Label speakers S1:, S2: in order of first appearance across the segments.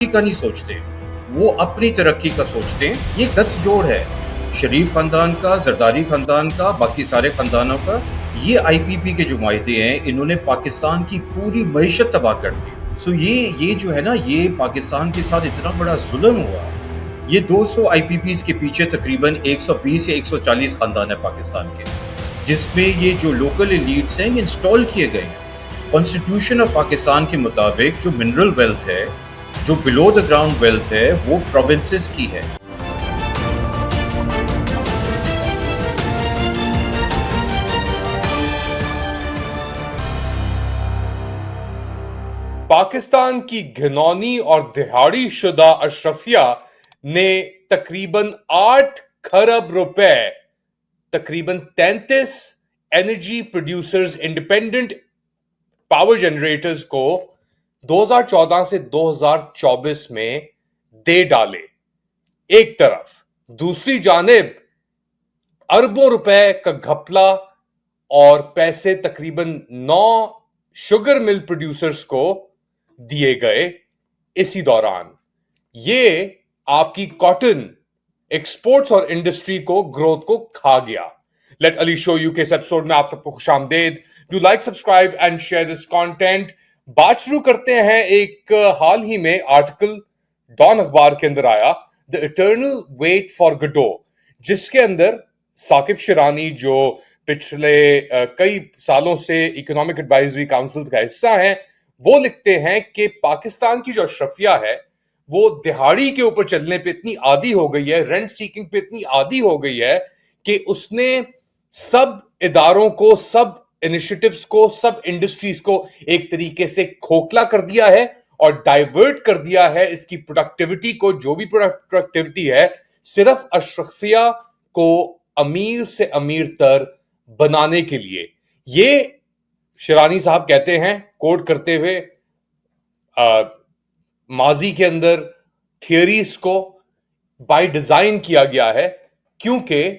S1: کا نہیں سوچتے، وہ اپنی ترقی کا سوچتے ہیں. یہ گٹس جوڑ ہے شریف خاندان کا، زرداری خاندان کا، باقی سارے خاندانوں کا. یہ آئی پی پی کے جو معاہدے ہیں انہوں نے پاکستان کی پوری معیشت تباہ کر دی. سو یہ جو ہے نا، یہ پاکستان کے ساتھ اتنا بڑا ظلم ہوا. یہ 200 آئی پی پیز کے پیچھے تقریباً 120 یا 140 خاندان ہیں پاکستان کے، جس میں یہ جو لوکل ایلیٹس ہیں یہ انسٹال کیے گئے ہیں. کانسٹیٹیوشن آف پاکستان کے مطابق جو منرل ویلتھ ہے، جو بلو دا گراؤنڈ ویلتھ ہے، وہ پروونسز کی ہے.
S2: پاکستان کی گھنونی اور دہاڑی شدہ اشرفیہ نے تقریباً 8 کھرب روپے، تقریباً 33 energy producers independent power generators کو 2014 سے 2024 میں دے ڈالے ایک طرف. دوسری جانب اربوں روپے کا گھپلا اور پیسے تقریباً 9 شوگر مل پروڈیوسرز کو دیے گئے اسی دوران. یہ آپ کی کاٹن ایکسپورٹس اور انڈسٹری کو گروتھ کو کھا گیا. لیٹ علی شو یو کے اس ایپیسوڈ میں آپ سب کو خوش آمدید. Do like, subscribe and share this content. بات شروع کرتے ہیں. ایک حال ہی میں آرٹیکل ڈان اخبار کے اندر آیا، دا ایٹرنل ویٹ فار گڈو، جس کے اندر ثاقب شیرانی جو پچھلے کئی سالوں سے اکنامک ایڈوائزری کاؤنسل کا حصہ ہیں، وہ لکھتے ہیں کہ پاکستان کی جو اشرفیہ ہے وہ دہاڑی کے اوپر چلنے پہ اتنی عادی ہو گئی ہے، رینٹ سیکنگ پہ اتنی عادی ہو گئی ہے کہ اس نے سب اداروں کو، سب انیشیٹوز کو، سب انڈسٹریز کو ایک طریقے سے کھوکھلا کر دیا ہے اور ڈائیورٹ کر دیا ہے اس کی پروڈکٹیوٹی کو، جو بھی پروڈکٹیوٹی ہے، صرف اشرفیہ کو امیر سے امیر تر بنانے کے لیے. یہ شیرانی صاحب کہتے ہیں، کوٹ کرتے ہوئے، ماضی کے اندر تھیوریز کو بائی ڈیزائن کیا گیا ہے کیونکہ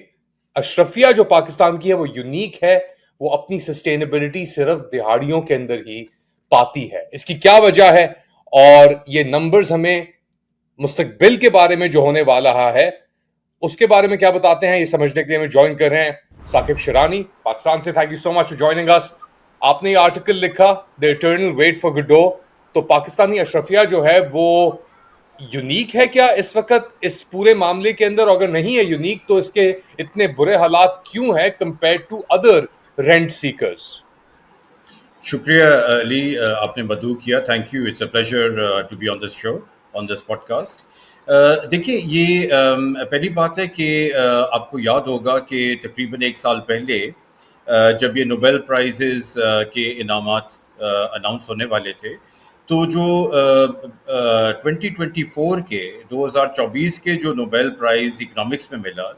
S2: اشرفیہ جو پاکستان کی ہے وہ یونیک ہے، وہ اپنی سسٹینیبلٹی صرف دہاڑیوں کے اندر ہی پاتی ہے. اس کی کیا وجہ ہے اور یہ نمبرز ہمیں مستقبل کے بارے میں جو ہونے والا ہے اس کے بارے میں کیا بتاتے ہیں، یہ سمجھنے کے لیے ہمیں جوائن کر رہے ہیں ثاقب شیرانی پاکستان سے. Thank you so much for joining us. آپ نے یہ آرٹیکل لکھا the eternal wait for Godot, تو پاکستانی اشرفیہ جو ہے وہ یونیک ہے کیا اس وقت اس پورے معاملے کے اندر؟ اگر نہیں ہے یونیک تو اس کے اتنے برے حالات کیوں ہیں compare to other rent seekers?
S1: شکریہ علی، آپ نے مدعو کیا. Thank you, it's a pleasure to be on this show, on this podcast. دیکھیے، یہ پہلی بات ہے کہ آپ کو یاد ہوگا کہ تقریباً 1 سال پہلے جب یہ نوبیل پرائزز کے انعامات اناؤنس ہونے والے تھے، تو جو 2024 کے 2024 کے جو نوبیل پرائز اکنامکس میں ملا،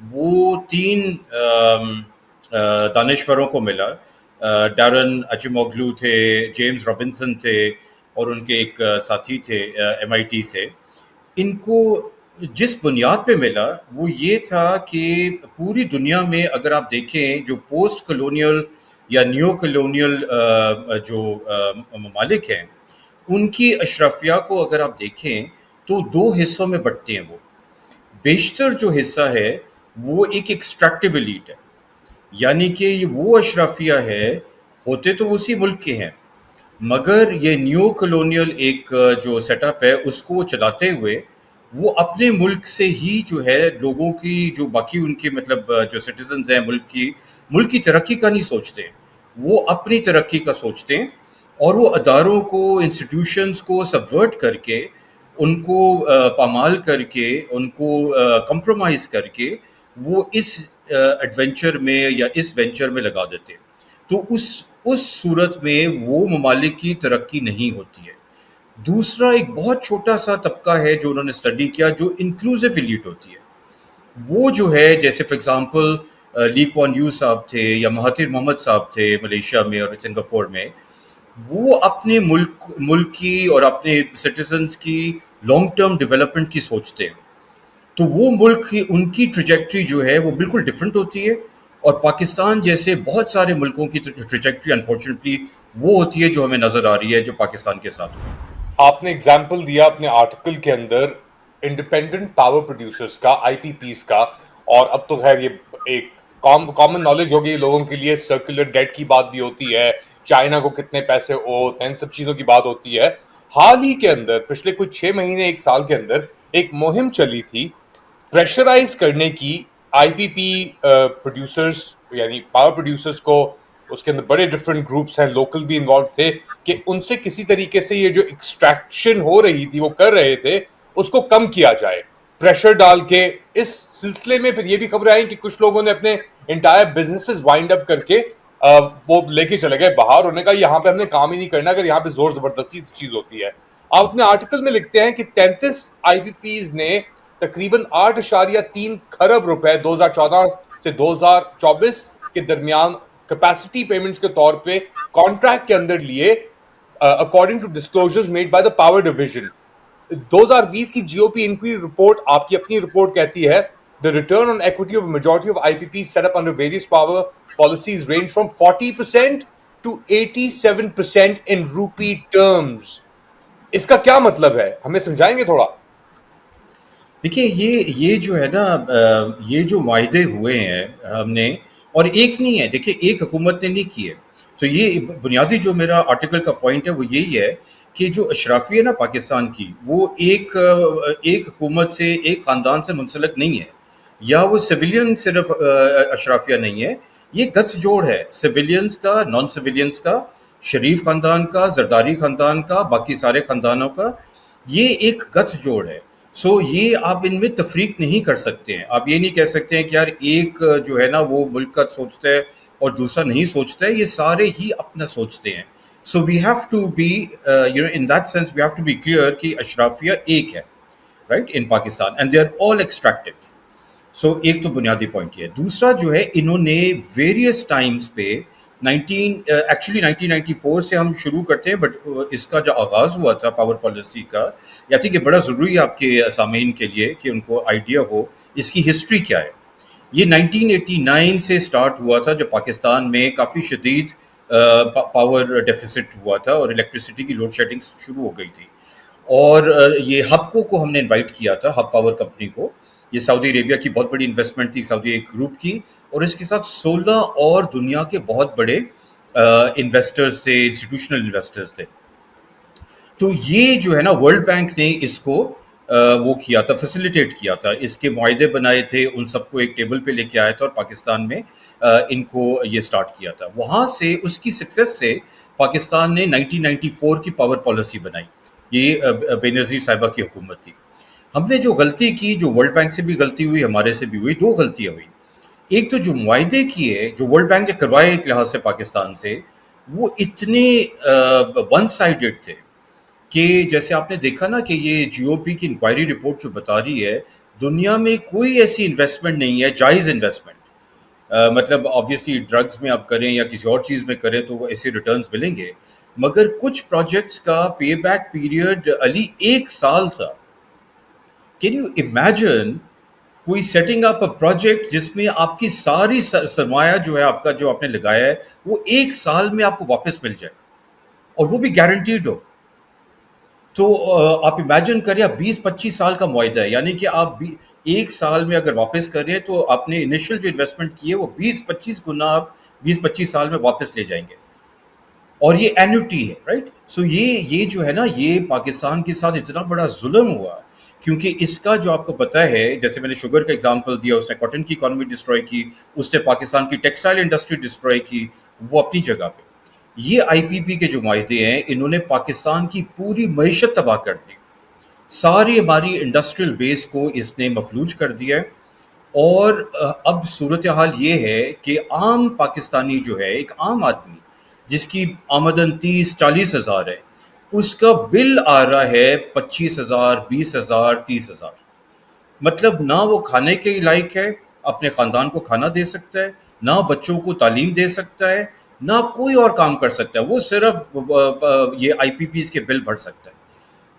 S1: وہ 3 دانشوروں کو ملا. ڈیرن اچیموگلو تھے، جیمز رابنسن تھے، اور ان کے ایک ساتھی تھے MIT سے. ان کو جس بنیاد پہ ملا وہ یہ تھا کہ پوری دنیا میں اگر آپ دیکھیں جو پوسٹ کلونیل یا نیو کلونیل جو ممالک ہیں، ان کی اشرفیہ کو اگر آپ دیکھیں تو 2 حصوں میں بٹتے ہیں. وہ بیشتر جو حصہ ہے وہ ایک ایکسٹریکٹیو ایلیٹ ہے، یعنی کہ یہ وہ اشرفیہ ہے، ہوتے تو اسی ملک کے ہیں، مگر یہ نیو کلونیل ایک جو سیٹ اپ ہے اس کو چلاتے ہوئے وہ اپنے ملک سے ہی جو ہے لوگوں کی، جو باقی ان کے مطلب جو سٹیزنز ہیں ملک کی ترقی کا نہیں سوچتے، وہ اپنی ترقی کا سوچتے ہیں. اور وہ اداروں کو، انسٹیٹیوشنز کو سبورٹ کر کے، ان کو پامال کر کے، ان کو کمپرومائز کر کے وہ اس ایڈونچر میں یا اس وینچر میں لگا دیتے. تو اس صورت میں وہ ممالک کی ترقی نہیں ہوتی ہے. دوسرا ایک بہت چھوٹا سا طبقہ ہے جو انہوں نے اسٹڈی کیا، جو انکلوسیو ایلیٹ ہوتی ہے. وہ جو ہے جیسے فار ایگزامپل لی کوان یو صاحب تھے یا مہاتیر محمد صاحب تھے ملیشیا میں اور سنگاپور میں، وہ اپنے ملک کی اور اپنے سٹیزنز کی لانگ ٹرم ڈیولپمنٹ کی سوچتے ہیں. تو وہ ملک کی، ان کی ٹریجیکٹری جو ہے وہ بالکل ڈفرینٹ ہوتی ہے. اور پاکستان جیسے بہت سارے ملکوں کی ٹریجیکٹری انفارچونیٹلی وہ ہوتی ہے جو ہمیں نظر آ رہی ہے جو پاکستان کے ساتھ ہوا.
S2: آپ نے اگزامپل دیا اپنے آرٹیکل کے اندر انڈیپینڈنٹ پاور پروڈیوسرز کا، آئی پی پیز کا، اور اب تو خیر یہ ایک کامن نالج ہو گئی لوگوں کے لیے، سرکولر ڈیٹ کی بات بھی ہوتی ہے، چائنا کو کتنے پیسے ان سب چیزوں کی بات ہوتی ہے. حال ہی کے اندر پچھلے کچھ 6 مہینے 1 سال کے اندر ایک مہم چلی تھی پریشرائز کرنے کی آئی پی پی پروڈیوسرز، یعنی پاور پروڈیوسرز کو. اس کے اندر بڑے ڈفرینٹ گروپس ہیں، لوکل بھی انوالو تھے، کہ ان سے کسی طریقے سے یہ جو ایکسٹریکشن ہو رہی تھی وہ کر رہے تھے اس کو کم کیا جائے، پریشر ڈال کے. اس سلسلے میں پھر یہ بھی خبریں آئیں کہ کچھ لوگوں نے اپنے انٹائر بزنسز وائنڈ اپ کر کے وہ لے کے چلے گئے باہر. انہوں نے کہا یہاں پہ ہم نے کام ہی نہیں کرنا اگر یہاں پہ زور زبردستی سے چیز ہوتی ہے. آپ اپنے آرٹیکل میں لکھتے ہیں کہ 33 آئی پی پیز نے تقریباً 8.3 کھرب روپے 2014 سے 2024 کے درمیان کیپیسٹی پیمنٹس کے طور پہ کانٹریکٹ کے اندر لیے، according to disclosures made by the power division. 2020 کی جی او پی انکوائری رپورٹ، آپ کی اپنی رپورٹ کہتی ہے the return on equity of majority of IPPs set up under various power policies range from 40% to 87% in rupee terms. اس کا کیا مطلب ہے، ہمیں سمجھائیں گے تھوڑا؟
S1: دیکھیے یہ جو ہے نا یہ جو معاہدے ہوئے ہیں ہم نے، اور ایک نہیں ہے، دیکھیے ایک حکومت نے نہیں کیے. تو یہ بنیادی جو میرا آرٹیکل کا پوائنٹ ہے وہ یہی ہے کہ جو اشرافی ہے نا پاکستان کی، وہ ایک حکومت سے، ایک خاندان سے منسلک نہیں ہے، یا وہ سویلین صرف اشرافیہ نہیں ہے. یہ گٹس جوڑ ہے سویلینز کا، نان سویلینز کا، شریف خاندان کا، زرداری خاندان کا، باقی سارے خاندانوں کا. یہ ایک گٹس جوڑ ہے. سو یہ آپ ان میں تفریق نہیں کر سکتے ہیں. آپ یہ نہیں کہہ سکتے ہیں کہ یار ایک جو ہے نا وہ ملک کا سوچتا ہے اور دوسرا نہیں سوچتا ہے. یہ سارے ہی اپنا سوچتے ہیں. So we have to be in that sense we have to be clear کہ اشرافیہ ایک ہے right in Pakistan and they are all extractive. So ایک تو بنیادی پوائنٹ یہ ہے. دوسرا جو ہے انہوں نے ویریس ٹائمز پہ ایکچولی 1994 سے ہم شروع کرتے ہیں، بٹ اس کا جو آغاز ہوا تھا پاور پالیسی کا، یا تھنک یہ بڑا ضروری ہے آپ کے سامعین کے لیے کہ ان کو آئیڈیا ہو اس کی ہسٹری کیا ہے. یہ 1989 سے سٹارٹ ہوا تھا جب پاکستان میں کافی شدید پاور ڈیفیسٹ ہوا تھا اور الیکٹریسٹی کی لوڈ شیڈنگ شروع ہو گئی تھی. اور یہ ہبکو کو ہم نے انوائٹ کیا تھا، ہب پاور کمپنی کو. یہ سعودی عربیہ کی بہت بڑی انویسٹمنٹ تھی، سعودی ایک گروپ کی، اور اس کے ساتھ 16 اور دنیا کے بہت بڑے انویسٹرز تھے، انسٹیٹیوشنل انویسٹرز تھے. تو یہ جو ہے نا ورلڈ بینک نے اس کو وہ کیا تھا، فیسیلیٹیٹ کیا تھا، اس کے معاہدے بنائے تھے، ان سب کو ایک ٹیبل پہ لے کے آیا تھا اور پاکستان میں ان کو یہ سٹارٹ کیا تھا. وہاں سے اس کی سکسیس سے پاکستان نے 1994 کی پاور پالیسی بنائی. یہ بے نظیر صاحبہ کی حکومت تھی. ہم نے جو غلطی کی، جو ورلڈ بینک سے بھی غلطی ہوئی، ہمارے سے بھی ہوئی، دو غلطیاں ہوئی. ایک تو جو معاہدے کیے جو ورلڈ بینک نے کروائے ایک لحاظ سے پاکستان سے، وہ اتنے ون سائیڈڈ تھے کہ جیسے آپ نے دیکھا نا کہ یہ جی او پی کی انکوائری رپورٹ جو بتا رہی ہے دنیا میں کوئی ایسی انویسٹمنٹ نہیں ہے جائز انویسٹمنٹ. مطلب آبویسلی ڈرگز میں آپ کریں یا کسی اور چیز میں کریں تو وہ ایسے ریٹرنز ملیں گے، مگر کچھ پروجیکٹس کا پے بیک پیریڈ علی 1 سال تھا. کین یو امیجن کوئی سیٹنگ اپ پروجیکٹ جس میں آپ کی ساری سرمایہ جو ہے آپ کا جو آپ نے لگایا ہے وہ 1 سال میں آپ کو واپس مل جائے اور وہ بھی گارنٹیڈ ہو. تو آپ امیجن کریں، آپ 20-25 سال کا معاہدہ ہے، یعنی کہ آپ 1 سال میں اگر واپس کریں تو آپ نے انیشل جو انویسٹمنٹ کی ہے وہ 20-25 گنا آپ 20-25 سال میں واپس لے جائیں گے. اور یہ اینوٹی ہے رائٹ. سو یہ جو ہے نا یہ پاکستان کے ساتھ اتنا بڑا ظلم ہوا کیونکہ اس کا جو آپ کو پتہ ہے، جیسے میں نے شوگر کا ایگزامپل دیا، اس نے کاٹن کی اکانومی ڈسٹروائے کی، اس نے پاکستان کی ٹیکسٹائل انڈسٹری ڈسٹروائے کی، وہ اپنی جگہ پہ. یہ آئی پی پی کے جو معاہدے ہیں انہوں نے پاکستان کی پوری معیشت تباہ کر دی. ساری ہماری انڈسٹریل بیس کو اس نے مفلوج کر دیا ہے. اور اب صورتحال یہ ہے کہ عام پاکستانی جو ہے، ایک عام آدمی جس کی آمدن 30-40 ہزار ہے، اس کا بل آ رہا ہے 25,000 20,000 30,000. مطلب نہ وہ کھانے کے لائق ہے، اپنے خاندان کو کھانا دے سکتا ہے، نہ بچوں کو تعلیم دے سکتا ہے، نہ کوئی اور کام کر سکتا ہے، وہ صرف یہ آئی پی پیز کے بل بھر سکتا ہے.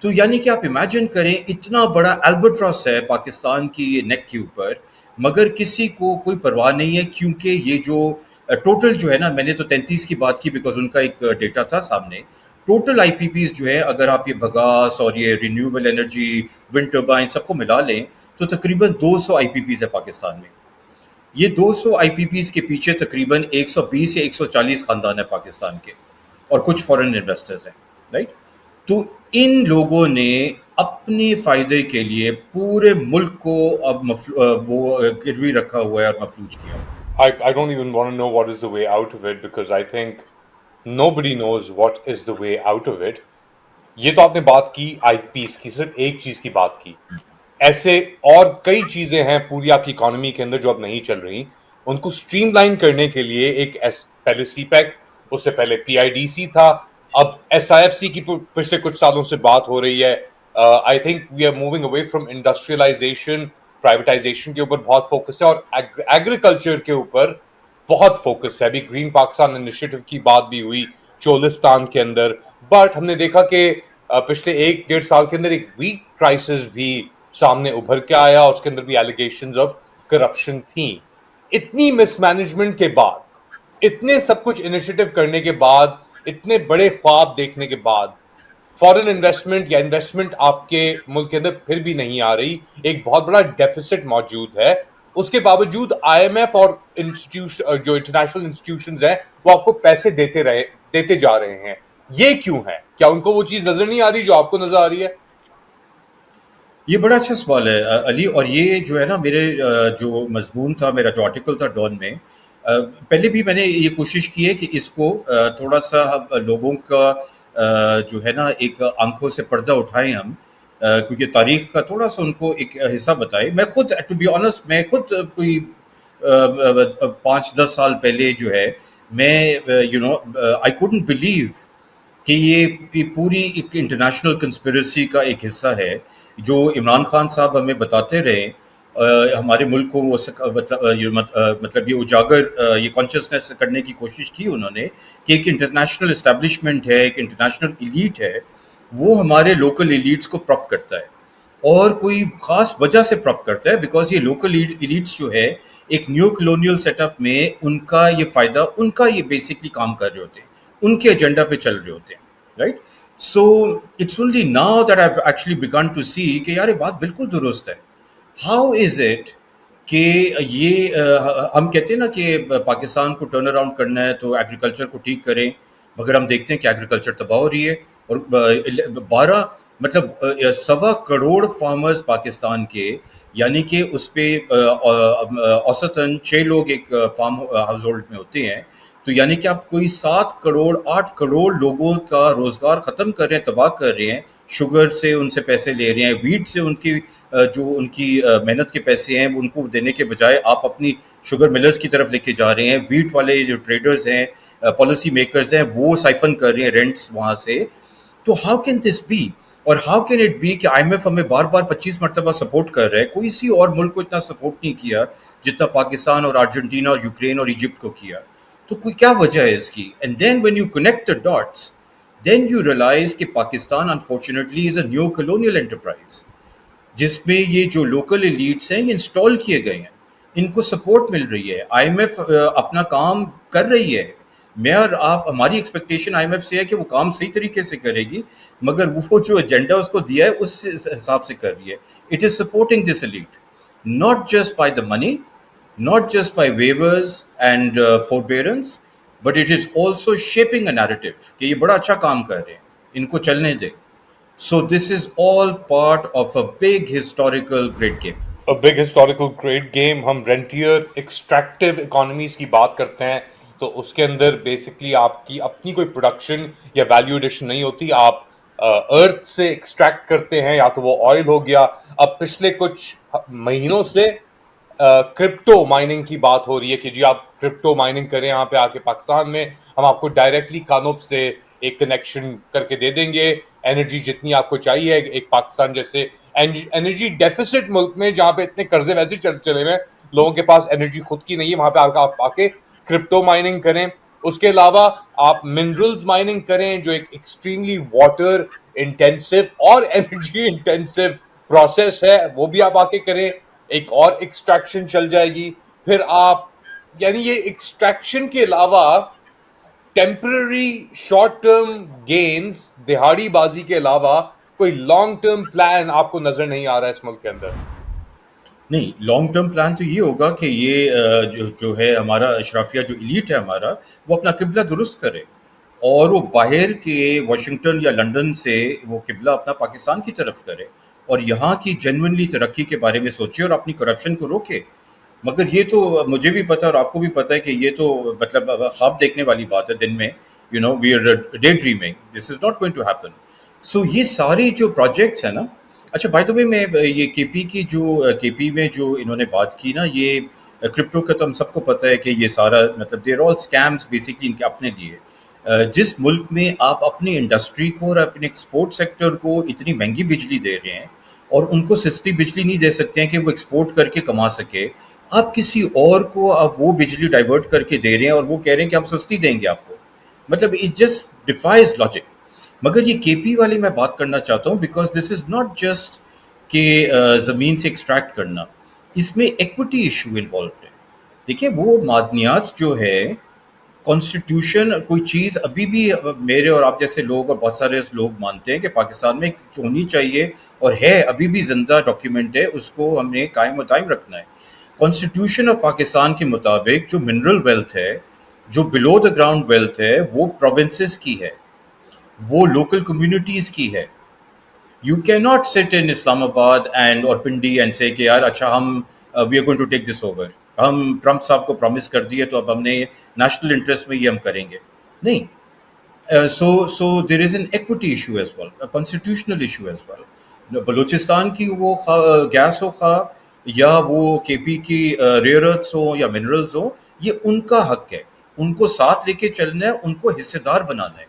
S1: تو یعنی کہ آپ امیجن کریں اتنا بڑا البٹراس ہے پاکستان کی یہ نیک کے اوپر، مگر کسی کو کوئی پرواہ نہیں ہے کیونکہ یہ جو ٹوٹل جو ہے نا، میں نے تو 33 کی بات کی بیکاز ان کا ایک ڈیٹا تھا سامنے. ٹوٹل آئی پی پیز جو ہے اگر آپ یہ بگاس اور یہ رینیوبل انرجی ونڈ ٹربائن سب کو ملا لیں تو تقریباً 200 آئی پی پیز ہے پاکستان میں. یہ 200 آئی پی پیز کے پیچھے تقریباً 120 یا 140 خاندان ہیں پاکستان کے اور کچھ فورن انویسٹرز ہیں رائٹ. تو ان لوگوں نے اپنے فائدے کے لیے پورے ملک کو اب وہ گروی رکھا ہوا ہے اور مفلوج کیا.
S2: I don't even want to know what is the way out of it, because I think nobody knows what is the way out of it. یہ تو آپ نے بات کی آئی پیز کی، صرف ایک چیز کی بات کی. ایسے اور کئی چیزیں ہیں پوری آپ کی اکانومی کے اندر جو اب نہیں چل رہی. ان کو اسٹریم لائن کرنے کے لیے ایک پہلے سی پیک، اس سے پہلے پی آئی ڈی سی تھا، اب ایس آئی ایف سی کی پچھلے کچھ سالوں سے بات ہو رہی ہے. I think we are moving away from industrialisation, privatisation کے اوپر بہت فوکس ہے، اور ایگریکلچر کے اوپر بہت فوکس ہے. ابھی گرین پاکستان انیشیٹو کی بات بھی ہوئی چولستان کے اندر، بٹ ہم نے دیکھا کہ پچھلے 1-1.5 سال کے اندر ایک ویٹ کرائسس بھی سامنے ابھر کے آیا، اس کے اندر بھی ایلیگیشنز آف کرپشن تھیں. اتنی مس مینجمنٹ کے بعد، اتنے سب کچھ انیشیٹو کرنے کے بعد، اتنے بڑے خواب دیکھنے کے بعد، فورن انویسٹمنٹ یا انویسٹمنٹ آپ کے ملک کے اندر پھر بھی نہیں آ رہی. ایک بہت بڑا ڈیفیسٹ موجود ہے. اس کے باوجود آئی ایم ایف اور جو انٹرنیشنل انسٹیٹیوشنز ہیں وہ آپ کو پیسے دیتے جا رہے ہیں. یہ کیوں ہے؟ کیا ان کو وہ چیز نظر نہیں آ رہی جو آپ کو نظر آ رہی ہے؟
S1: یہ بڑا اچھا سوال ہے علی. اور یہ جو ہے نا میرے جو مضمون تھا، میرا جو آرٹیکل تھا ڈان میں، پہلے بھی میں نے یہ کوشش کی ہے کہ اس کو تھوڑا سا لوگوں کا جو ہے نا ایک آنکھوں سے پردہ اٹھائیں ہم، کیونکہ تاریخ کا تھوڑا سا ان کو ایک حصہ بتائے. میں خود ٹو بی آنیسٹ میں خود کوئی 5-10 سال پہلے جو ہے میں آئی کوڈنٹ بلیو کہ یہ پوری ایک انٹرنیشنل کنسپریسی کا ایک حصہ ہے جو عمران خان صاحب ہمیں بتاتے رہے. ہمارے ملک کو مطلب یہ اجاگر، یہ کانشیسنیس کرنے کی کوشش کی انہوں نے کہ ایک انٹرنیشنل اسٹیبلشمنٹ ہے، ایک انٹرنیشنل ایلیٹ ہے، وہ ہمارے لوکل ایلیٹس کو پراپ کرتا ہے اور کوئی خاص وجہ سے پراپ کرتا ہے. بیکاز یہ لوکل ایلیٹس جو ہے ایک نیو کلونیل سیٹ اپ میں ان کا یہ فائدہ، ان کا یہ بیسکلی کام کر رہے ہوتے ہیں، ان کے ایجنڈا پہ چل رہے ہوتے ہیں right. So it's only now that I actually begin to see کہ یار یہ بات بالکل درست ہے. ہاؤ از اٹ کہ یہ ہم کہتے ہیں نا کہ پاکستان کو ٹرن اراؤنڈ کرنا ہے تو ایگریکلچر کو ٹھیک کریں، مگر ہم دیکھتے ہیں کہ ایگریکلچر تباہ ہو رہی ہے. اور 12 1.25 کروڑ فارمرز پاکستان کے، یعنی کہ اس پہ اوسطاً 6 لوگ ایک فارم ہاؤس ہولڈ میں ہوتے ہیں. تو یعنی کہ آپ کوئی 7 کروڑ 8 کروڑ لوگوں کا روزگار ختم کر رہے ہیں، تباہ کر رہے ہیں. شوگر سے ان سے پیسے لے رہے ہیں، ویٹ سے ان کی جو ان کی محنت کے پیسے ہیں ان کو دینے کے بجائے آپ اپنی شوگر ملرز کی طرف لے کے جا رہے ہیں. ویٹ والے جو ٹریڈرز ہیں، پالیسی میکرز ہیں، وہ سائفن کر رہے ہیں رینٹس وہاں سے. تو ہاؤ کین دس بی؟ اور ہاؤ کین اٹ بی کہ آئی ایم ایف ہمیں بار بار 25 مرتبہ سپورٹ کر رہا ہے، کوئی سی اور ملک کو اتنا سپورٹ نہیں کیا جتنا پاکستان اور ارجنٹینا اور یوکرین اور ایجپٹ کو کیا. تو کوئی کیا وجہ ہے اس کی؟ And then when you connect the dots then you realize کہ Pakistan unfortunately is a neo colonial enterprise جس میں یہ جو لوکل ایلیٹس ہیں یہ انسٹال کیے گئے ہیں، ان کو سپورٹ مل رہی ہے. آئی ایم ایف اپنا کام کر رہی ہے. میں اور آپ، ہماری ایکسپیکٹیشن آئی ایم ایف سے ہے کہ وہ کام صحیح طریقے سے کرے گی، مگر وہ جو ایجنڈا اس کو دیا ہے اس حساب سے کر رہی ہے. It is supporting this elite not just by the money, not just by waivers and forbearance, but it is also shaping a narrative کہ یہ بڑا اچھا کام کر رہے ہیں، ان کو چلنے دیں. So this is all part of a big historical great game.
S2: Big historical great game. ہم رینٹیئر ایکسٹریکٹیو اکانومیز کی بات کرتے ہیں تو اس کے اندر بیسکلی آپ کی اپنی کوئی پروڈکشن یا ویلیو ایڈیشن نہیں ہوتی، آپ ارتھ سے ایکسٹریکٹ کرتے ہیں، یا تو وہ آئل ہو گیا. اب پچھلے کچھ مہینوں سے کرپٹو مائننگ کی بات ہو رہی ہے کہ جی آپ کرپٹو مائننگ کریں یہاں پہ آ کے پاکستان میں، ہم آپ کو ڈائریکٹلی کانوب سے ایک کنیکشن کر کے دے دیں گے. انرجی جتنی آپ کو چاہیے، ایک پاکستان جیسے انرجی ڈیفیسٹ ملک میں جہاں پہ اتنے قرضے ویسے چلے ہوئے ہیں، لوگوں کے پاس انرجی خود کی نہیں ہے، وہاں پہ آپ آ کے کرپٹو مائننگ کریں. اس کے علاوہ آپ منرلز مائننگ کریں جو ایک ایکسٹریملی واٹر انٹینسو اور انرجی انٹینسو پروسیس ہے، وہ بھی آپ آ کے کریں. ایک اور ایکسٹریکشن چل جائے گی. پھر آپ، یعنی یہ ایکسٹریکشن کے علاوہ ٹیمپرری شارٹ ٹرم گینز دہاڑی بازی کے علاوہ کوئی لانگ ٹرم پلان آپ کو نظر نہیں آ رہا ہے اس ملک کے اندر؟
S1: نہیں، لانگ ٹرم پلان تو یہ ہوگا کہ یہ جو ہے ہمارا اشرافیہ جو ایلیٹ ہے ہمارا، وہ اپنا قبلہ درست کرے، اور وہ باہر کے واشنگٹن یا لندن سے وہ قبلہ اپنا پاکستان کی طرف کرے، اور یہاں کی جنونلی ترقی کے بارے میں سوچے اور اپنی کرپشن کو روکے۔ مگر یہ تو مجھے بھی پتہ اور آپ کو بھی پتہ ہے کہ یہ تو مطلب خواب دیکھنے والی بات ہے دن میں، we are day dreaming, this is not going to happen. So یہ سارے جو پروجیکٹس ہیں نا، اچھا بائی دا وے میں یہ کے پی کی جو کے پی میں جو انہوں نے بات کی نا، یہ کرپٹو کا تو ہم سب کو پتہ ہے کہ یہ سارا مطلب دیر آل اسکیمس بیسکلی ان کے اپنے لیے۔ جس ملک میں آپ اپنی انڈسٹری کو اور اپنے ایکسپورٹ سیکٹر کو اتنی مہنگی بجلی دے رہے ہیں اور ان کو سستی بجلی نہیں دے سکتے ہیں کہ وہ ایکسپورٹ کر کے کما سکے، آپ کسی اور کو آپ وہ بجلی ڈائیورٹ کر کے دے رہے ہیں اور وہ کہہ رہے ہیں کہ ہم سستی دیں گے آپ کو، مطلب اٹ جسٹ ڈیفائز لاجک۔ مگر یہ کے پی والی میں بات کرنا چاہتا ہوں because this is not just کہ زمین سے ایکسٹریکٹ کرنا، اس میں ایکوٹی ایشو انوالوڈ ہے۔ دیکھیں وہ معدنیات جو ہے، کانسٹیٹیوشن کوئی چیز ابھی بھی میرے اور آپ جیسے لوگ اور بہت سارے لوگ مانتے ہیں کہ پاکستان میں ہونی چاہیے اور ہے، ابھی بھی زندہ ڈاکیومنٹ ہے، اس کو ہم نے قائم و دائم رکھنا ہے۔ کانسٹیٹیوشن آف پاکستان کے مطابق جو منرل ویلتھ ہے، جو بلو دا گراؤنڈ ویلتھ ہے، وہ پروونسز کی ہے، وہ لوکل کمیونٹیز کی ہے۔ یو کی ناٹ سٹ ان اسلام آباد اینڈ اور پنڈی اینڈ سے کہ یار اچھا ہم we are going to take this over, ہم ٹرمپ صاحب کو پرومس کر دیے تو اب ہم نے نیشنل انٹرسٹ میں یہ ہم کریں گے، نہیں۔ So there is an equity issue as well, a constitutional issue as well. Balochistan کی وہ گیس ہو خواہ یا وہ کے پی کی ریئر ارتھس ہو یا منرلز ہو، یہ ان کا حق ہے، ان کو ساتھ لے کے چلنا ہے، ان کو حصے دار بنانا ہے۔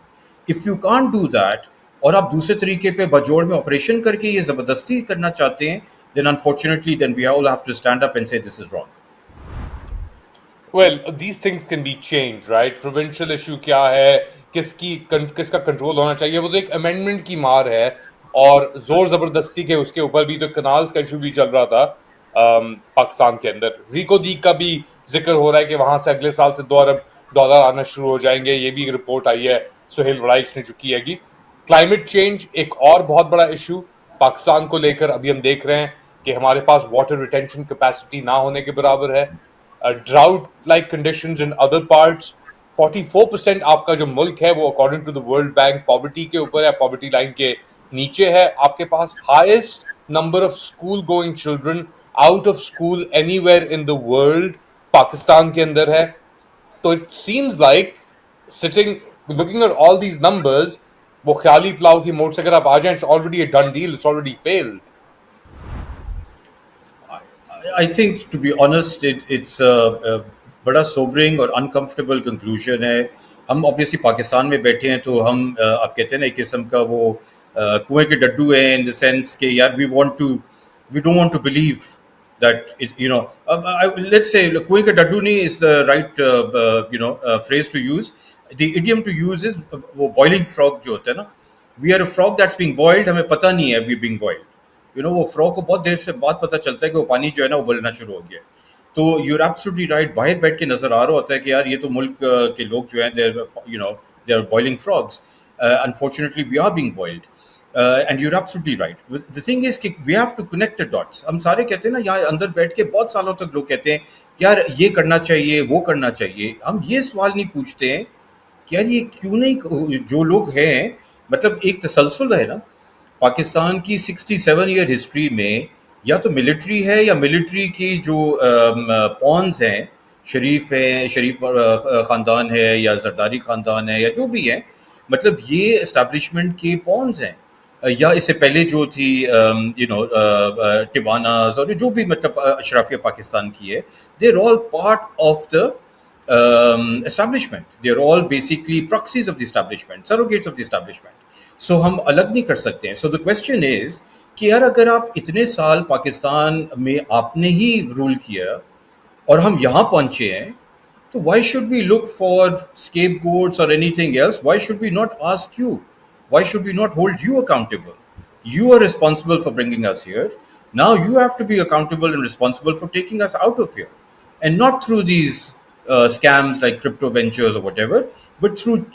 S1: If you can't do that اور آپ دوسرے طریقے پہ بجوڑ میں آپریشن کر کے یہ زبردستی کرنا چاہتے ہیں، then unfortunately then we all have to stand up and say this is wrong.
S2: Well, these things can be changed, right? Provincial issue کیا ہے، کس کا کنٹرول ہونا چاہیے، وہ تو ایک امینڈمنٹ کی مار ہے، اور زور زبردستی کے اس کے اوپر بھی تو کنالز کا ایشو بھی چل رہا تھا پاکستان کے اندر۔ ریکو دیگ کا بھی ذکر ہو رہا ہے کہ وہاں سے اگلے سال سے $2 ارب آنا شروع ہو جائیں گے، یہ بھی رپورٹ آئی ہے سہیل وڑائچ نے جو کی ہے گی۔ کلائمیٹ چینج ایک اور بہت بڑا ایشو پاکستان کو لے کر، ابھی ہم دیکھ رہے ہیں کہ ہمارے پاس واٹر ریٹینشن کیپیسٹی نہ ہونے کے برابر ہے۔ Drought like conditions in other parts, 44% آپ کا جو ملک ہے وہ according to the world bank poverty کے اوپر ہے، پاورٹی لائن کے نیچے ہے۔ آپ کے پاس highest number of school going children out of school anywhere in the world Pakistan کے اندر ہے۔ تو it seems like sitting looking at all these numbers, وہ خیالی پلاؤ کی موڑ سے اگر آپ آ جائیں، it's already a done deal, it's already failed.
S1: I think, to be honest, it's a بڑا sobering اور uncomfortable conclusion ہے۔ ہم obviously پاکستان میں بیٹھے ہیں تو ہم آپ کہتے ہیں نا ایک قسم کا وہ کنویں کے ڈڈو ہیں in the sense کہ یار we don't want to believe that let's say کنویں کا ڈڈو نہیں is the right phrase to use. The idiom to use is وہ boiling frog جو ہوتا ہے نا، we are a frog that's being boiled، ہمیں پتہ نہیں ہے we being boiled. وہ فراگ کو بہت دیر سے بعد پتہ چلتا ہے کہ وہ پانی جو ہے نا ابلنا شروع ہو گیا۔ تو یو آر ایبسلیٹلی رائٹ، باہر بیٹھ کے نظر آ رہا ہوتا ہے کہ یار یہ تو ملک کے لوگ جو ہیں they are boiling frogs, unfortunately we are being boiled, and you are absolutely right. The thing is کہ we have to connect the dots. ہم سارے کہتے ہیں نا یہاں اندر بیٹھ کے بہت سالوں تک لوگ کہتے ہیں یار یہ کرنا چاہیے وہ کرنا چاہیے، ہم یہ سوال نہیں پوچھتے ہیں کہ یار یہ کیوں نہیں، جو لوگ ہیں مطلب ایک تسلسل ہے نا پاکستان کی 67 ایئر ہسٹری میں، یا تو ملٹری ہے یا ملٹری کی جو پونز ہیں، شریف خاندان ہے یا زرداری خاندان ہے یا جو بھی ہے، مطلب یہ اسٹیبلشمنٹ کے پونز ہیں، یا اس سے پہلے جو تھی ٹباناز اور جو بھی مطلب اشرافیہ پاکستان کی ہے، they are all part of the establishment. They are all basically proxies of the establishment, surrogates of the establishment. So ہم الگ نہیں کر سکتے ہیں۔ So the question is کہ یار اگر آپ اتنے سال پاکستان میں آپ نے ہی رول کیا اور ہم یہاں پہنچے ہیں، تو why should we look for scapegoats or anything else? Why should we not ask you? Why should we not hold you accountable? You are responsible for bringing us here. Now you have to be accountable and responsible for taking us out of here, and not through these scams like crypto ventures or whatever, but through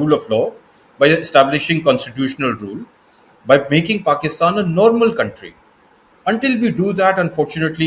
S1: rule of law, by establishing constitutional rule, by making Pakistan a normal country. Until we do that, unfortunately,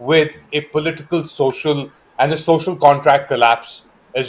S2: with a political, social, and a social contract collapse as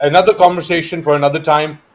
S2: Another conversation for another time.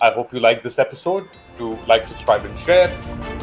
S2: I hope you like this episode. Do like, subscribe and share.